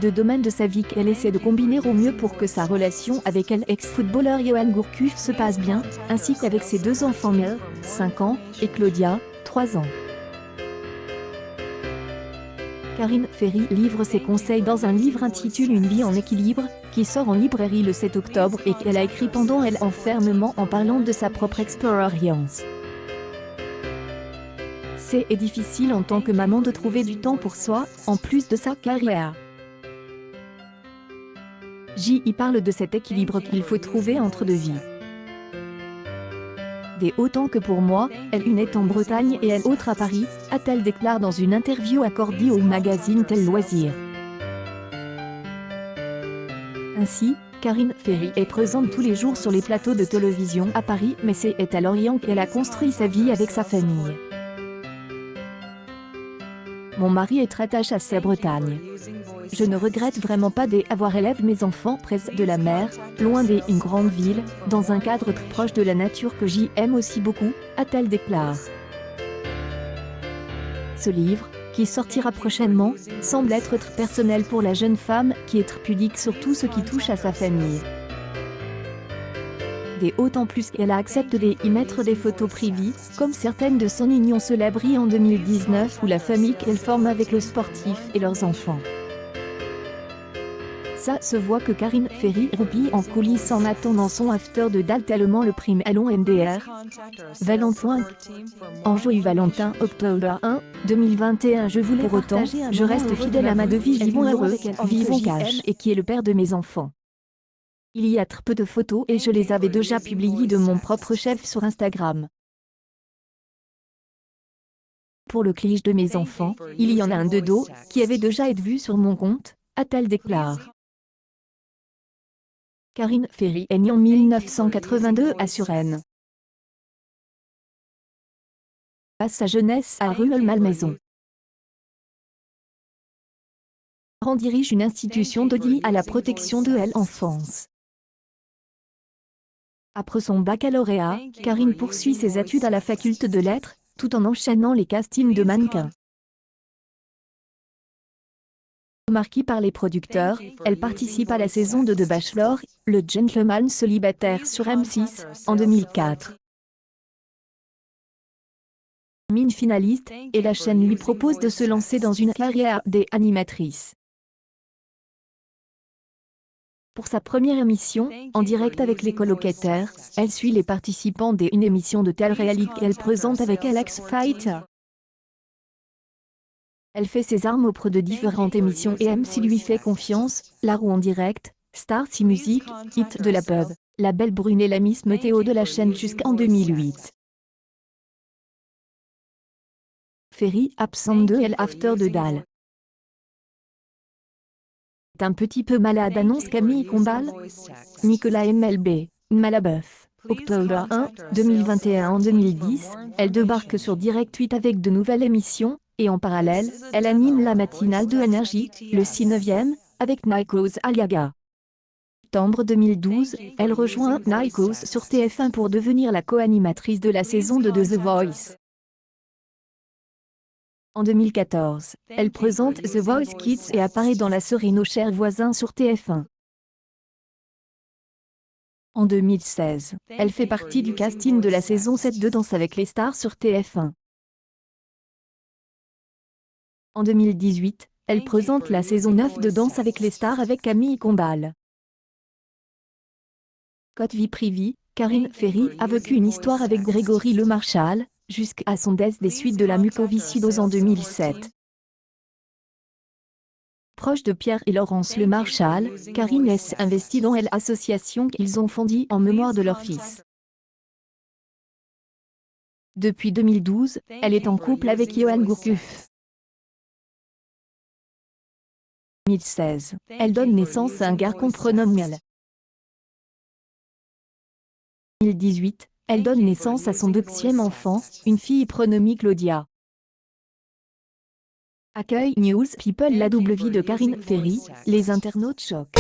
deux domaines de sa vie qu'elle essaie de combiner au mieux pour que sa relation avec l'ex-footballeur Johan Gourcuff se passe bien, ainsi qu'avec ses deux enfants Mel, 5 ans, et Claudia, 3 ans. Karine Ferry livre ses conseils dans un livre intitulé Une vie en équilibre, qui sort en librairie le 7 octobre et qu'elle a écrit pendant l'enfermement en parlant de sa propre expérience. C'est difficile en tant que maman de trouver du temps pour soi, en plus de sa carrière. J'y parle de cet équilibre qu'il faut trouver entre deux vies. Dès autant que pour moi, elle une est en Bretagne et elle autre à Paris, a-t-elle déclaré dans une interview accordée au magazine Tel Loisir. Ainsi, Karine Ferry est présente tous les jours sur les plateaux de télévision à Paris, mais c'est à Lorient qu'elle a construit sa vie avec sa famille. Mon mari est très attaché à sa Bretagne. Je ne regrette vraiment pas d'avoir élevé mes enfants près de la mer, loin d'une grande ville, dans un cadre très proche de la nature que j'y aime aussi beaucoup, a-t-elle déclaré. Ce livre, qui sortira prochainement, semble être très personnel pour la jeune femme, qui est très pudique sur tout ce qui touche à sa famille. D'autant plus qu'elle a accepté d'y mettre des photos privées, comme certaines de son union célèbre en 2019 ou la famille qu'elle forme avec le sportif et leurs enfants. Ça se voit que Karine Ferry roupille en coulisses en attendant son after de dalle tellement le prime Allons MDR. Valentin. En joyeux Valentin, octobre 1, 2021. Je voulais pour autant, je reste fidèle à ma devise vivons heureux, vivons cash et qui est le père de mes enfants. Il y a très peu de photos et je les avais déjà publiées de mon propre chef sur Instagram. Pour le cliché de mes enfants, il y en a un de dos, qui avait déjà été vu sur mon compte, a-t-elle déclaré. Karine Ferry est née en 1982 à Suresnes. Passe sa jeunesse à Rueil-Malmaison. Parents dirige une institution dédiée à la protection de l'enfance. Après son baccalauréat, Karine poursuit ses études à la faculté de lettres, tout en enchaînant les castings de mannequins. Remarquée par les producteurs, elle participe à la saison 2 de Bachelor, le gentleman célibataire sur M6, en 2004. Mine finaliste, et la chaîne lui propose de se lancer dans une carrière d'animatrice. Pour sa première émission, en direct avec les colocataires, elle suit les participants d'une émission de télé-réalité qu'elle présente avec Alex Fighter. Elle fait ses armes auprès de différentes émissions et MC lui fait confiance, La Roue en direct, Star si Music, Hit de la pub, La Belle Brune et la Miss Météo de la chaîne jusqu'en 2008. Ferry absente de l'after de dalle. Un petit peu malade annonce Camille Combal. Nicolas MLB, Malabeuf. Octobre 1, 2021 en 2010, elle débarque sur Direct 8 avec de nouvelles émissions, et en parallèle, elle anime la matinale de Énergie, le 6/9e, avec Nikos Aliaga. Septembre 2012, elle rejoint Nikos sur TF1 pour devenir la co-animatrice de la saison 2 de The Voice. En 2014, elle présente The Voice Kids et apparaît dans la série Nos chers voisins sur TF1. En 2016, elle fait partie du casting de la saison 7 de Danse avec les stars sur TF1. En 2018, elle présente la saison 9 de Danse avec les stars avec Camille Combal. Côté vie privée, Karine Ferry a vécu une histoire avec Grégory Le Marchal, jusqu'à son décès des suites de la mucoviscidose en 2007. Proche de Pierre et Laurence Le Marchal, Karine est investie dans l'association qu'ils ont fondée en mémoire de leur fils. Depuis 2012, elle est en couple avec Johan Gourcuff. En 2016, elle donne naissance à un garçon prénommé Mel. En 2018, elle donne naissance à son deuxième enfant, une fille prénommée Claudia. Accueil News People. La double vie de Karine Ferry, les internautes choquent.